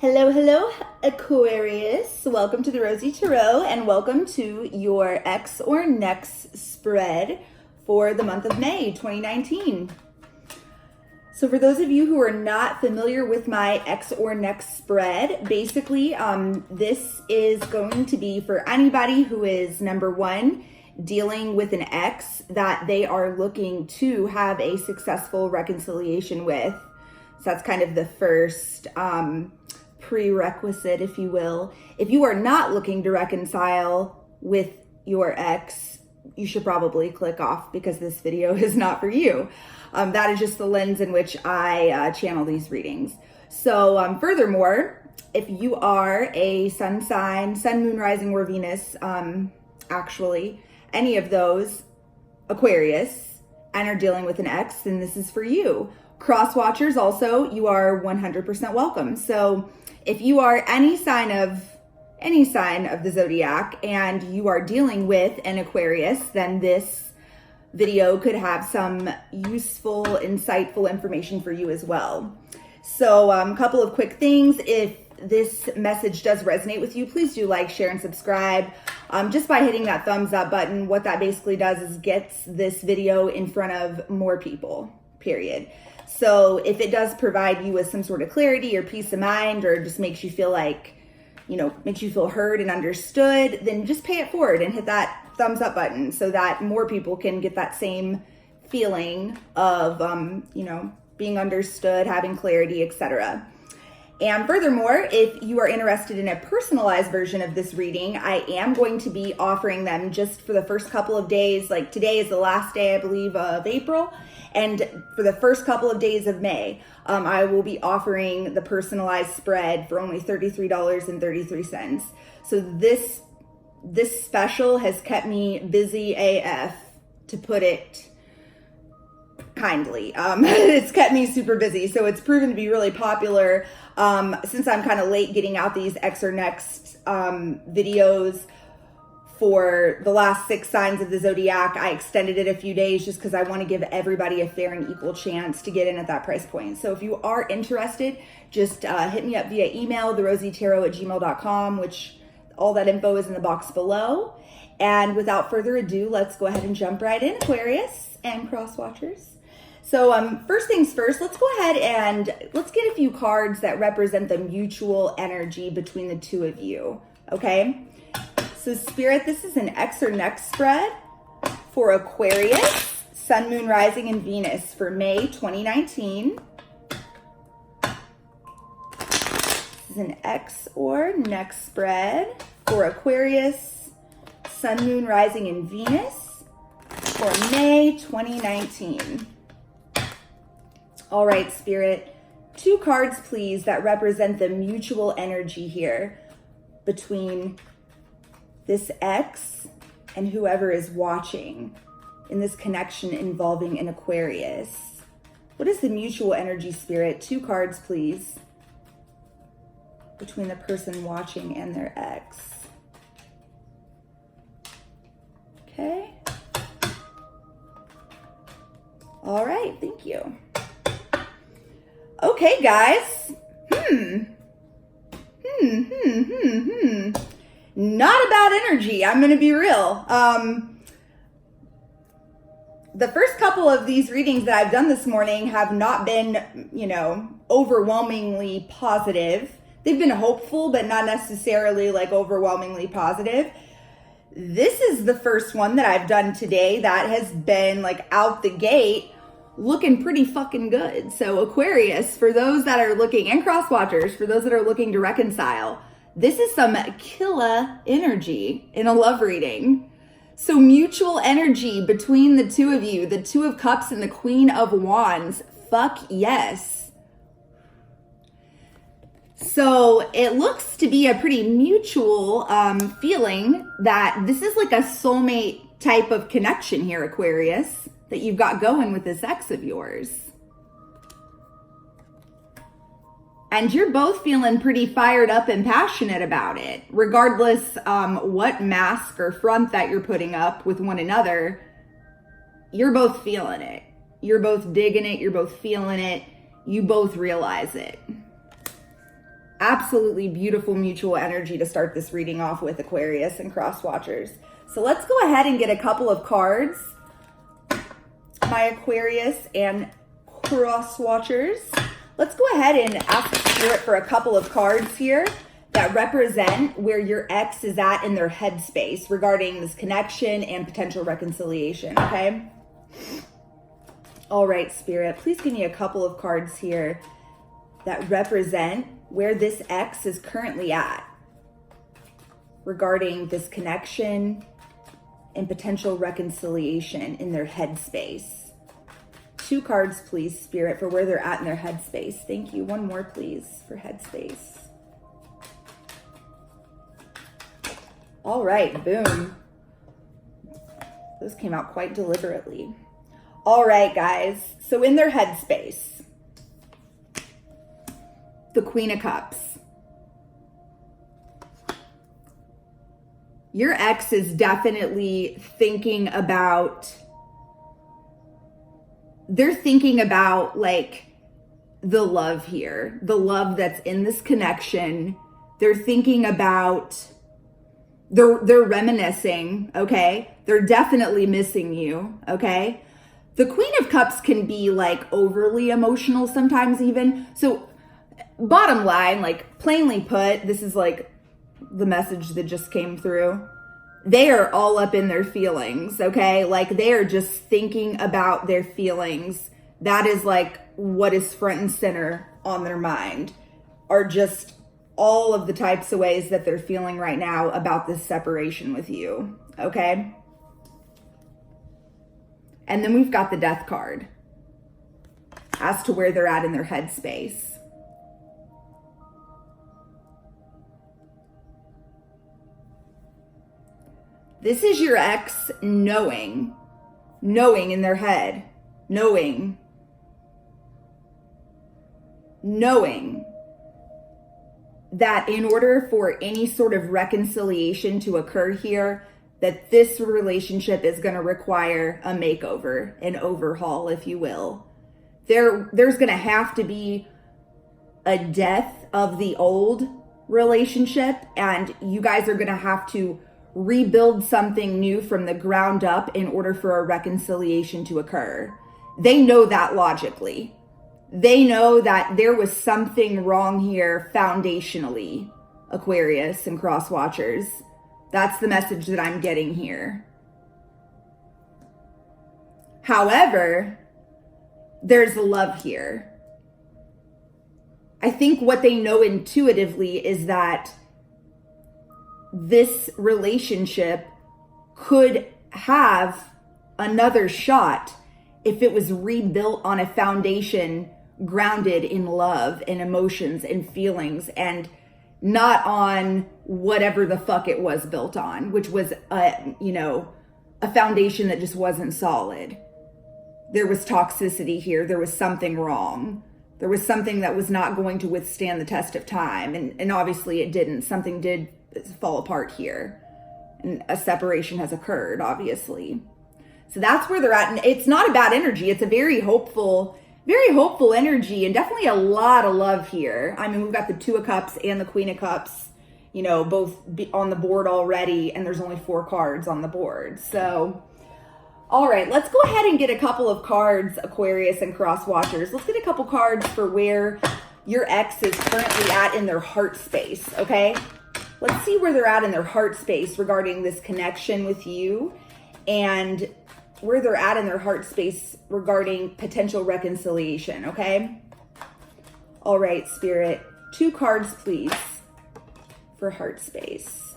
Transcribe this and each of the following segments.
Hello, hello, Aquarius. Welcome to the Rosy Tarot and welcome to your X or Next spread for the month of May 2019. So for those of you who are not familiar with my X or Next spread, basically this is going to be for anybody who is, number one, dealing with an ex that they are looking to have a successful reconciliation with. So that's kind of the first prerequisite, if you will. If you are not looking to reconcile with your ex, you should probably click off because this video is not for you. That is just the lens in which I channel these readings. So furthermore, if you are a sun sign, sun, moon, rising, or Venus, actually, any of those, Aquarius, and are dealing with an ex, then this is for you. Cross watchers also, you are 100% welcome. So if you are any sign of the zodiac and you are dealing with an Aquarius, then this video could have some useful, insightful information for you as well. So a couple of quick things. If this message does resonate with you, please do like, share, and subscribe. Just by hitting that thumbs up button, what that basically does is gets this video in front of more people, period. So if it does provide you with some sort of clarity or peace of mind, or just makes you feel like, makes you feel heard and understood, then just pay it forward and hit that thumbs up button so that more people can get that same feeling of, being understood, having clarity, etc. And furthermore, if you are interested in a personalized version of this reading, I am going to be offering them just for the first couple of days. Like today is the last day, I believe, of April. And for the first couple of days of May, I will be offering the personalized spread for only $33.33. So this special has kept me busy AF, to put it kindly. It's kept me super busy. So it's proven to be really popular. Since I'm kind of late getting out these X or Next videos for the last 6 signs of the zodiac, I extended it a few days just because I want to give everybody a fair and equal chance to get in at that price point. So if you are interested, just hit me up via email, therosytarot@gmail.com, which all that info is in the box below. And without further ado, let's go ahead and jump right in, Aquarius and cross watchers. So first things first, let's go ahead and let's get a few cards that represent the mutual energy between the two of you, okay? So Spirit, this is an X or Next spread for Aquarius, Sun, Moon, Rising, and Venus for May 2019. This is an X or Next spread for Aquarius, Sun, Moon, Rising, and Venus for May 2019. All right, Spirit, 2 cards, please, that represent the mutual energy here between this ex and whoever is watching in this connection involving an Aquarius. What is the mutual energy, Spirit? 2 cards, please, between the person watching and their ex. Okay. All right, thank you. Okay, guys. Not about energy. I'm going to be real. The first couple of these readings that I've done this morning have not been, overwhelmingly positive. They've been hopeful, but not necessarily like overwhelmingly positive. This is the first one that I've done today that has been like out the gate looking pretty fucking good. So Aquarius, for those that are looking, and cross watchers, for those that are looking to reconcile, this is some killer energy in a love reading. So mutual energy between the two of you, the 2 of Cups and the Queen of Wands. Fuck yes. So it looks to be a pretty mutual feeling that this is like a soulmate type of connection here, Aquarius, that you've got going with this ex of yours. And you're both feeling pretty fired up and passionate about it, regardless what mask or front that you're putting up with one another. You're both feeling it. You're both digging it. You're both feeling it. You both realize it. absolutely beautiful mutual energy to start this reading off with, Aquarius and cross watchers. So let's go ahead and get a couple of cards, my Aquarius and cross watchers. Let's go ahead and ask Spirit for a couple of cards here that represent where your ex is at in their headspace regarding this connection and potential reconciliation, okay? All right, Spirit, please give me a couple of cards here that represent where this ex is currently at regarding this connection and potential reconciliation in their headspace. 2 cards, please, Spirit, for where they're at in their headspace. Thank you. 1 more, please, for headspace. All right, boom. Those came out quite deliberately. All right, guys. So in their headspace, the Queen of Cups. Your ex is definitely thinking about, they're thinking about like the love here, the love that's in this connection. They're thinking about, they're reminiscing, okay? They're definitely missing you, okay? The Queen of Cups can be like overly emotional sometimes even. So bottom line, like plainly put, this is like the message that just came through. They are all up in their feelings, okay? Like they are just thinking about their feelings. That is like what is front and center on their mind, are just all of the types of ways that they're feeling right now about this separation with you, okay? And then we've got the Death card as to where they're at in their headspace. This is your ex knowing in their head, knowing that in order for any sort of reconciliation to occur here, that this relationship is going to require a makeover, an overhaul, if you will. There's going to have to be a death of the old relationship, and you guys are going to have to rebuild something new from the ground up in order for a reconciliation to occur. They know that logically. They know that there was something wrong here foundationally, Aquarius and cross watchers. That's the message that I'm getting here. However, there's love here. I think what they know intuitively is that this relationship could have another shot if it was rebuilt on a foundation grounded in love and emotions and feelings, and not on whatever the fuck it was built on, which was a foundation that just wasn't solid. There was toxicity here. There was something wrong. There was something that was not going to withstand the test of time. And obviously it didn't. Something did fall apart here. And a separation has occurred, obviously. So that's where they're at. And it's not a bad energy. It's a very hopeful energy, and definitely a lot of love here. I mean, we've got the 2 of Cups and the Queen of Cups, both on the board already, and there's only 4 cards on the board. So, all right, let's go ahead and get a couple of cards, Aquarius and cross watchers. Let's get a couple cards for where your ex is currently at in their heart space, okay? Let's see where they're at in their heart space regarding this connection with you, and where they're at in their heart space regarding potential reconciliation, okay? All right, Spirit, 2 cards, please, for heart space.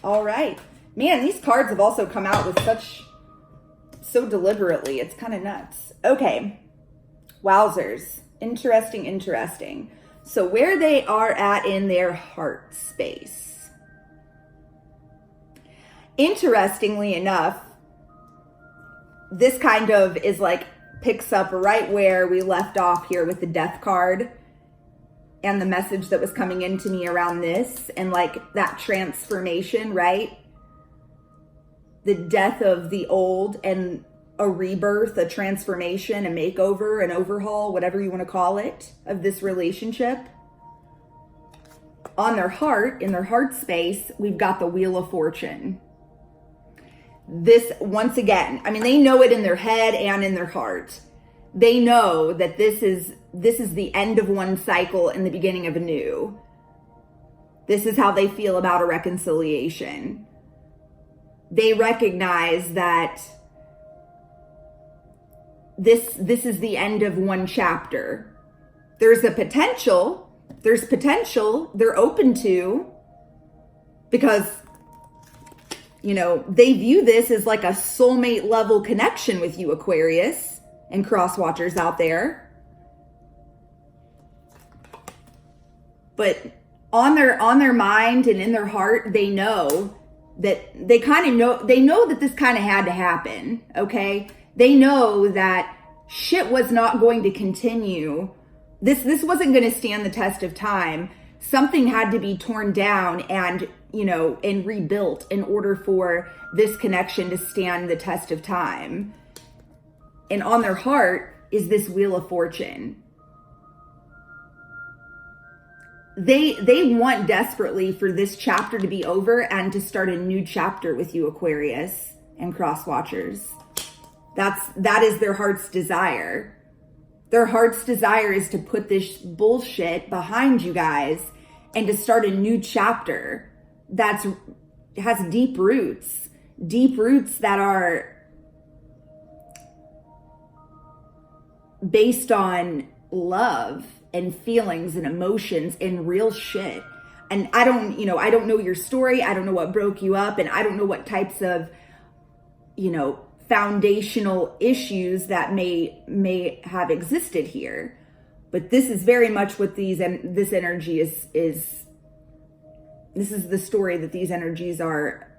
All right. Man, these cards have also come out with so deliberately. It's kind of nuts. Okay. Wowzers. Interesting. So where they are at in their heart space. Interestingly enough, this kind of is like picks up right where we left off here with the Death card and the message that was coming into me around this, and like that transformation, right? The death of the old and a rebirth, a transformation, a makeover, an overhaul, whatever you want to call it, of this relationship. on their heart, in their heart space, we've got the Wheel of Fortune. This, once again, I mean, they know it in their head and in their heart. They know that this is the end of one cycle and the beginning of a new. This is how they feel about a reconciliation. They recognize that this is the end of one chapter. There's potential they're open to, because, you know, they view this as like a soulmate level connection with you, Aquarius and cross watchers out there. But on their mind and in their heart, they know that they know that this kind of had to happen, okay? They know that shit was not going to continue. This wasn't going to stand the test of time. Something had to be torn down and, you know, and rebuilt in order for this connection to stand the test of time. And on their heart is this Wheel of Fortune. They want desperately for this chapter to be over and to start a new chapter with you, Aquarius and cross watchers. That is their heart's desire. Their heart's desire is to put this bullshit behind you guys and to start a new chapter that has deep roots that are based on love and feelings and emotions and real shit. And I don't know your story. I don't know what broke you up, and I don't know what types of, you know, foundational issues that may have existed here. But this is very much what this energy is this is the story that these energies are,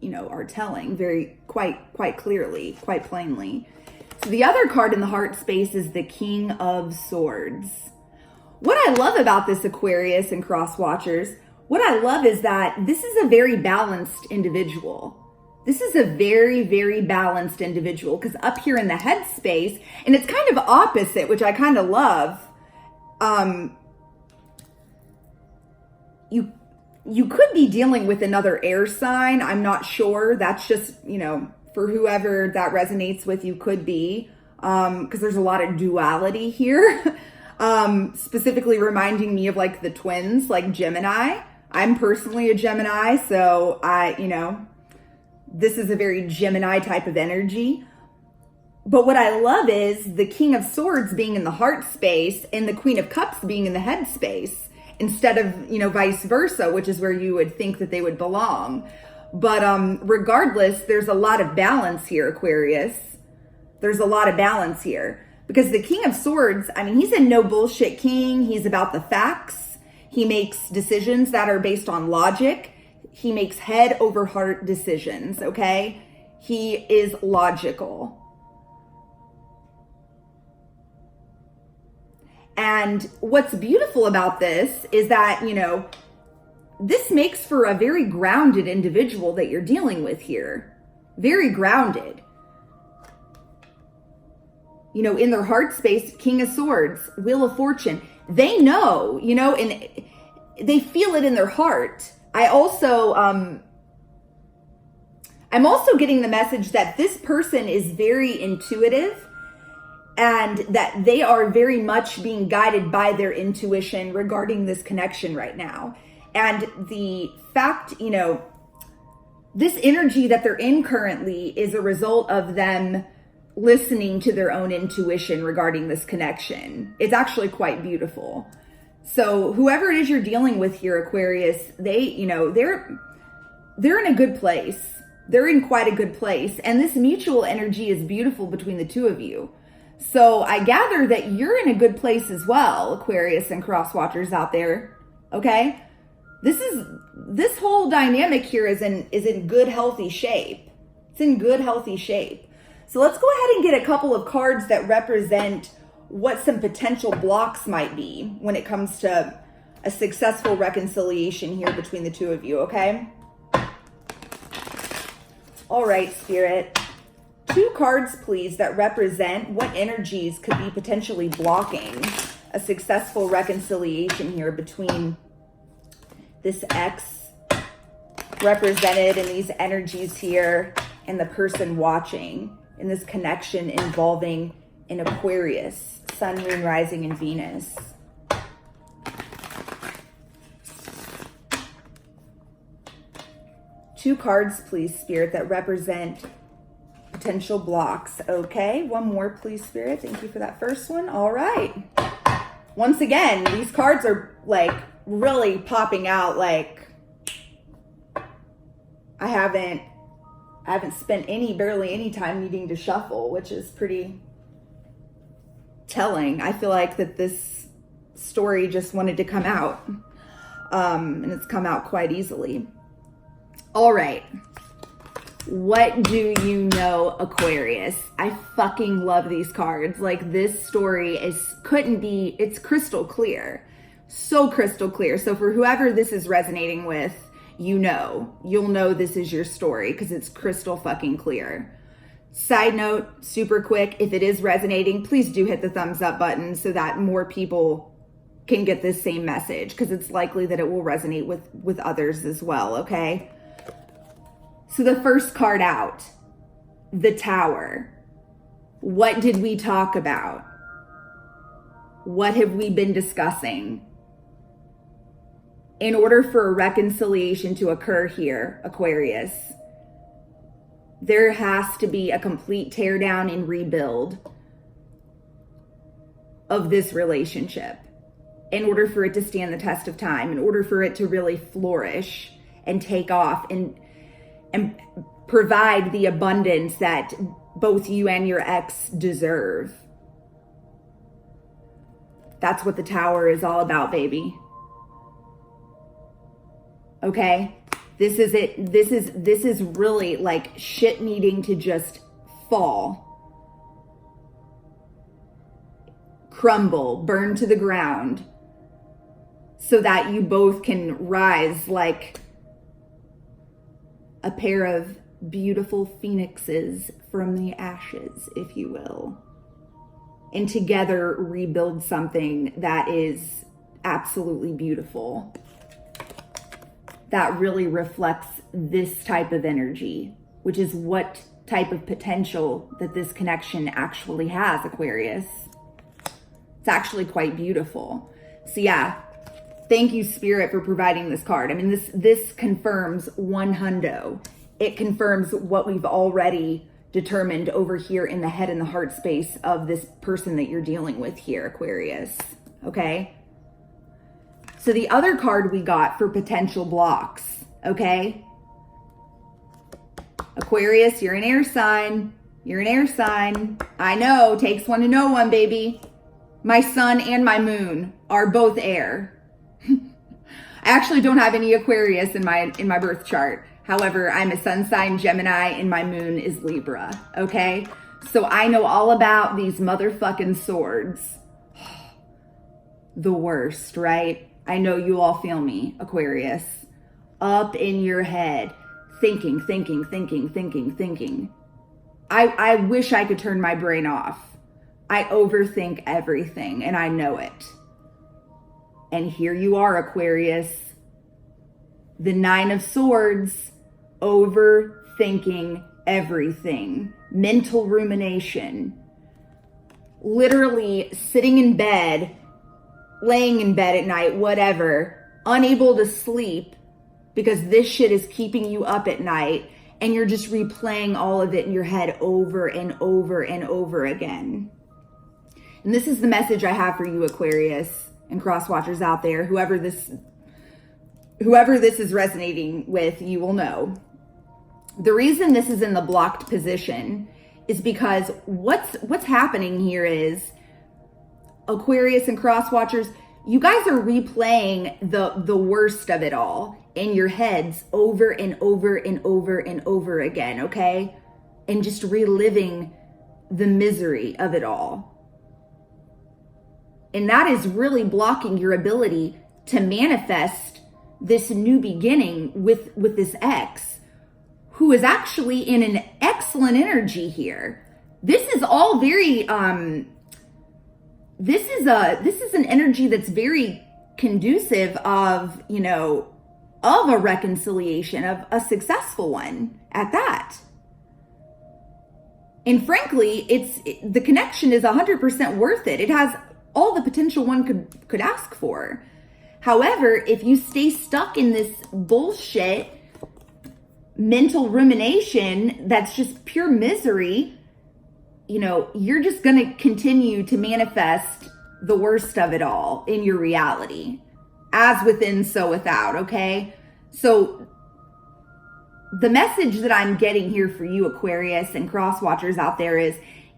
you know, are telling quite clearly, quite plainly. So the other card in the heart space is the King of Swords. What I love about this, Aquarius and cross watchers, what I love is that this is a very balanced individual. This is a very, very balanced individual, because up here in the head space, and it's kind of opposite, which I kind of love. You could be dealing with another air sign. I'm not sure. That's just, you know, for whoever that resonates with, you could be, because there's a lot of duality here. Specifically reminding me of like the twins, like Gemini. I'm personally a Gemini, so this is a very Gemini type of energy. But what I love is the King of Swords being in the heart space and the Queen of Cups being in the head space, instead of, you know, vice versa, which is where you would think that they would belong. But regardless, there's a lot of balance here, Aquarius. There's a lot of balance here. Because the King of Swords, I mean, he's a no bullshit king. He's about the facts. He makes decisions that are based on logic. He makes head over heart decisions, okay? He is logical. And what's beautiful about this is that, you know, this makes for a very grounded individual that you're dealing with here. Very grounded. You know, in their heart space, King of Swords, Wheel of Fortune, they know, you know, and they feel it in their heart. I'm also getting the message that this person is very intuitive and that they are very much being guided by their intuition regarding this connection right now. And the fact, you know, this energy that they're in currently is a result of them listening to their own intuition regarding this connection. It's actually quite beautiful. So whoever it is you're dealing with here, Aquarius, they're in a good place. They're in quite a good place. And this mutual energy is beautiful between the two of you. So I gather that you're in a good place as well, Aquarius and cross watchers out there. Okay? This whole dynamic here is in good, healthy shape. It's in good, healthy shape. So let's go ahead and get a couple of cards that represent what some potential blocks might be when it comes to a successful reconciliation here between the two of you, okay? All right, Spirit. 2 cards, please, that represent what energies could be potentially blocking a successful reconciliation here between this X represented in these energies here, and the person watching in this connection involving an Aquarius, Sun, Moon, Rising, and Venus. Two cards, please, Spirit, that represent potential blocks. Okay, one more, please, Spirit. Thank you for that first one. All right. Once again, these cards are like really popping out. Like I haven't spent barely any time needing to shuffle, which is pretty telling. I feel like that this story just wanted to come out, and it's come out quite easily. All right. What do you know, Aquarius? I fucking love these cards. Like, this story it's crystal clear. So crystal clear. So for whoever this is resonating with, you'll know this is your story because it's crystal fucking clear. Side note, super quick, if it is resonating, please do hit the thumbs up button so that more people can get this same message, because it's likely that it will resonate with others as well, okay? So the first card out, the Tower. What did we talk about? What have we been discussing? In order for a reconciliation to occur here, Aquarius, there has to be a complete teardown and rebuild of this relationship in order for it to stand the test of time, in order for it to really flourish and take off and provide the abundance that both you and your ex deserve. That's what the Tower is all about, baby. Okay? This is it. This is really like shit needing to just fall. Crumble, burn to the ground, so that you both can rise like a pair of beautiful phoenixes from the ashes, if you will, and together rebuild something that is absolutely beautiful, that really reflects this type of energy, which is what type of potential that this connection actually has, Aquarius. It's actually quite beautiful. So yeah, thank you, Spirit, for providing this card. I mean, this confirms one hundo. It confirms what we've already determined over here in the head and the heart space of this person that you're dealing with here, Aquarius. Okay? So the other card we got for potential blocks, okay? Aquarius, you're an air sign. You're an air sign. I know, takes one to know one, baby. My sun and my moon are both air. I actually don't have any Aquarius in my birth chart. However, I'm a sun sign Gemini and my moon is Libra, okay? So I know all about these motherfucking swords. The worst, right? I know you all feel me, Aquarius. Up in your head, thinking. I wish I could turn my brain off. I overthink everything, and I know it. And here you are, Aquarius. The Nine of Swords, overthinking everything. Mental rumination. Literally sitting in bed, laying in bed at night, whatever, unable to sleep because this shit is keeping you up at night, and you're just replaying all of it in your head over and over and over again. And this is the message I have for you, Aquarius and cross watchers out there. Whoever this is resonating with, you will know. The reason this is in the blocked position is because what's happening here is, Aquarius and cross watchers, you guys are replaying the worst of it all in your heads over and over and over and over again, okay? And just reliving the misery of it all. And that is really blocking your ability to manifest this new beginning with this ex, who is actually in an excellent energy here. This is all very, this is an energy that's very conducive of, of a reconciliation, of a successful one at that. And frankly, the connection is 100% worth it. It has all the potential one could ask for. However, if you stay stuck in this bullshit mental rumination that's just pure misery, you know, you're just going to continue to manifest the worst of it all in your reality. As within, so without, okay? So the message that I'm getting here for you, Aquarius and cross watchers out there, is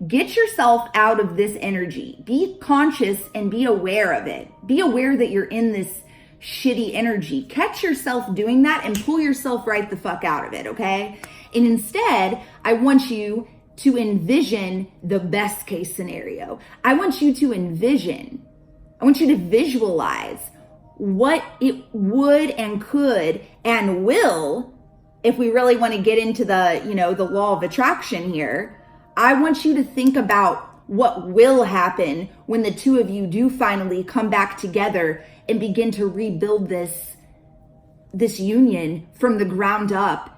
get yourself out of this energy. Be conscious and be aware of it. Be aware that you're in this shitty energy. Catch yourself doing that and pull yourself right the fuck out of it, okay? And instead, I want you to envision the best case scenario. I want you to visualize what it would and could and will, if we really want to get into the, you know, the law of attraction here. I want you to think about what will happen when the two of you do finally come back together and begin to rebuild this union from the ground up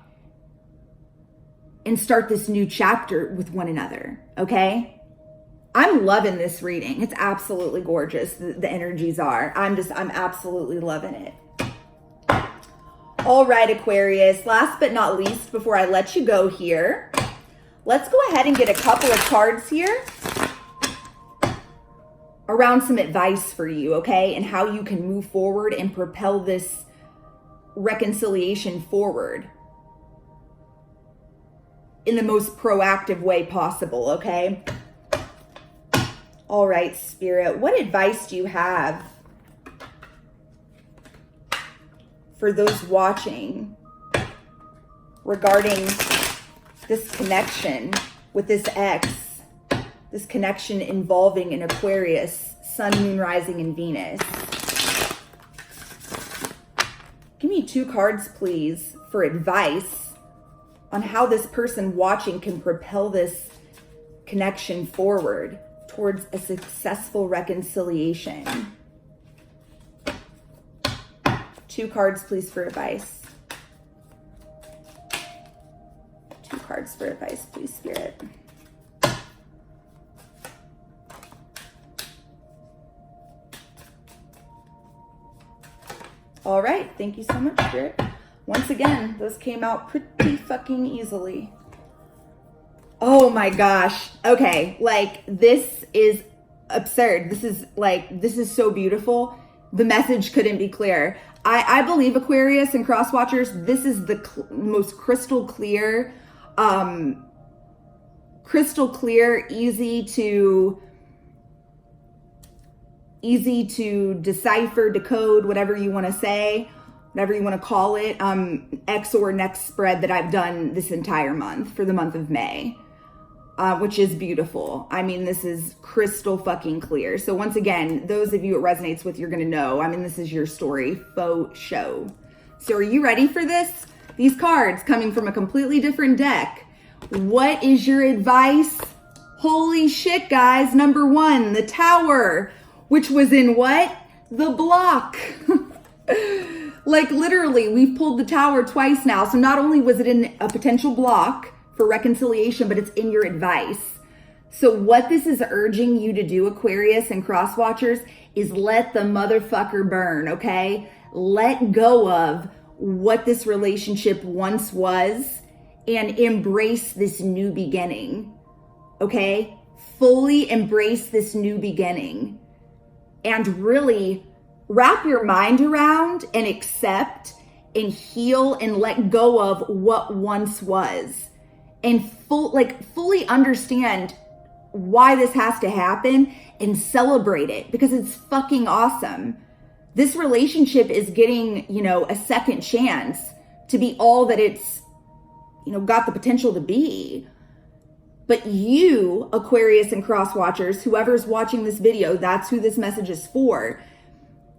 and start this new chapter with one another, okay? I'm loving this reading. It's absolutely gorgeous. The energies are. I'm absolutely loving it. All right, Aquarius, last but not least, before I let you go here, let's go ahead and get a couple of cards here around some advice for you, okay? And how you can move forward and propel this reconciliation forward in the most proactive way possible, okay? All right, Spirit, what advice do you have for those watching regarding this connection with this ex, this connection involving an Aquarius, Sun, Moon, Rising, and Venus? Give me 2 cards, please, for advice on how this person watching can propel this connection forward towards a successful reconciliation. 2 cards, please, for advice. 2 cards for advice, please, Spirit. All right, thank you so much, Spirit. Once again, those came out pretty fucking easily. Oh my gosh. Okay, like, this is absurd. This is so beautiful. The message couldn't be clearer. I believe, Aquarius and cross watchers, this is the most crystal clear, easy to decipher, decode, whatever you want to say, whatever you want to call it, XOR next spread that I've done this entire month for the month of May, which is beautiful. I mean, this is crystal fucking clear. So once again, those of you it resonates with, you're going to know, I mean, this is your story, faux show. So are you ready for this? These cards coming from a completely different deck. What is your advice? Holy shit, guys. Number 1, the Tower, which was in what? The block. Like, literally, we've pulled the Tower twice now. So not only was it in a potential block for reconciliation, but it's in your advice. So what this is urging you to do, Aquarius and cross watchers, is let the motherfucker burn, okay? Let go of what this relationship once was and embrace this new beginning, okay? Fully embrace this new beginning and really wrap your mind around and accept and heal and let go of what once was, and fully understand why this has to happen and celebrate it, because it's fucking awesome. This relationship is getting, a second chance to be all that it's, got the potential to be. But you, Aquarius and cross watchers, whoever's watching this video, that's who this message is for.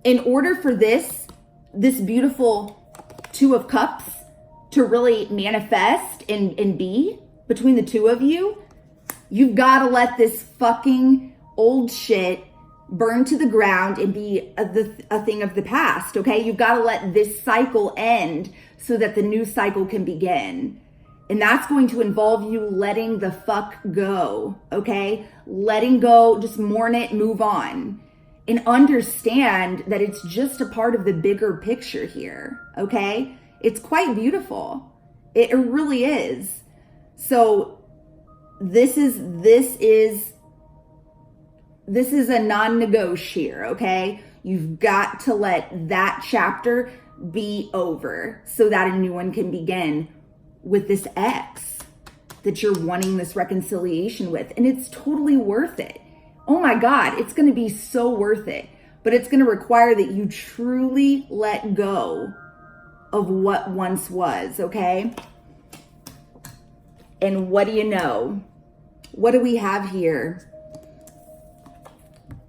In order for this beautiful 2 of Cups to really manifest and be between the two of you, you've got to let this fucking old shit burn to the ground and be a thing of the past, okay? You've got to let this cycle end so that the new cycle can begin. And that's going to involve you letting the fuck go, okay? Letting go, just mourn it, move on. And understand that it's just a part of the bigger picture here, okay? It's quite beautiful. It really is. So this is a non-negotiable here, okay? You've got to let that chapter be over so that a new one can begin with this ex that you're wanting this reconciliation with. And it's totally worth it. Oh my God, it's going to be so worth it. But it's going to require that you truly let go of what once was, okay? And what do you know? What do we have here?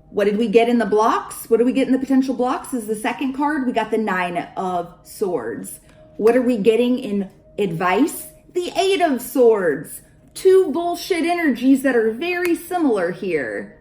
What did we get in the blocks? What do we get in the potential blocks is the second card. We got the 9 of Swords. What are we getting in advice? The 8 of Swords. 2 bullshit energies that are very similar here.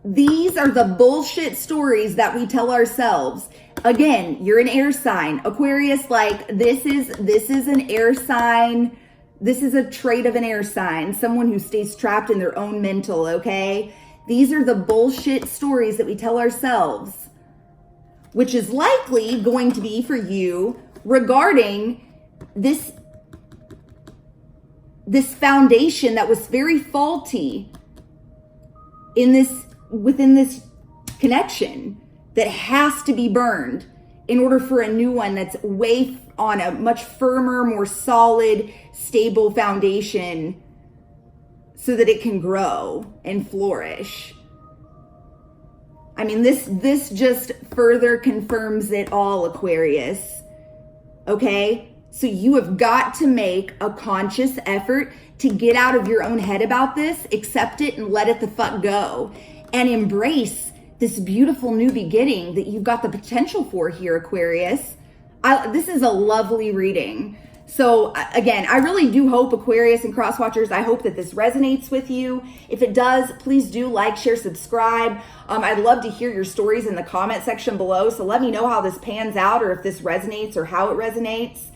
These are the bullshit stories that we tell ourselves. Again, you're an air sign. Aquarius, like this is an air sign. This is a trait of an air sign. Someone who stays trapped in their own mental, okay? These are the bullshit stories that we tell ourselves, which is likely going to be for you regarding this foundation that was very faulty within this connection that has to be burned in order for a new one that's way on a much firmer, more solid, stable foundation so that it can grow and flourish. I mean, this just further confirms it all, Aquarius. Okay? So you have got to make a conscious effort to get out of your own head about this, accept it, and let it the fuck go. And embrace this beautiful new beginning that you've got the potential for here, Aquarius. This is a lovely reading. So again, I really do hope, Aquarius and Crosswatchers, I hope that this resonates with you. If it does, please do like, share, subscribe. I'd love to hear your stories in the comment section below. So let me know how this pans out, or if this resonates, or how it resonates.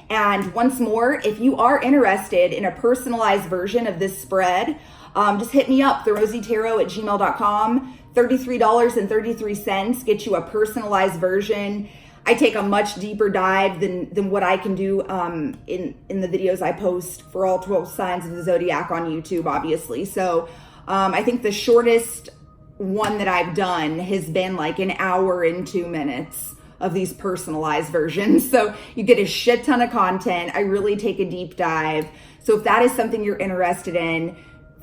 And once more, if you are interested in a personalized version of this spread, just hit me up, therosytarot@gmail.com. $33.33 gets you a personalized version. I take a much deeper dive than what I can do in the videos I post for all 12 signs of the zodiac on YouTube, obviously. So I think the shortest one that I've done has been like an hour and 2 minutes of these personalized versions. So you get a shit ton of content. I really take a deep dive. So if that is something you're interested in,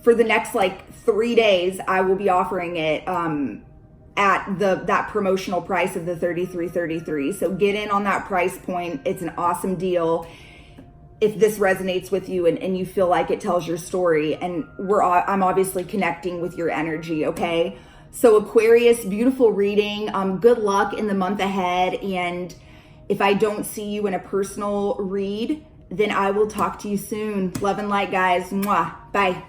for the next like 3 days, I will be offering it at that promotional price of the $33.33. So get in on that price point. It's an awesome deal if this resonates with you and you feel like it tells your story. And I'm obviously connecting with your energy, okay? So Aquarius, beautiful reading. Good luck in the month ahead. And if I don't see you in a personal read, then I will talk to you soon. Love and light, guys. Mwah. Bye.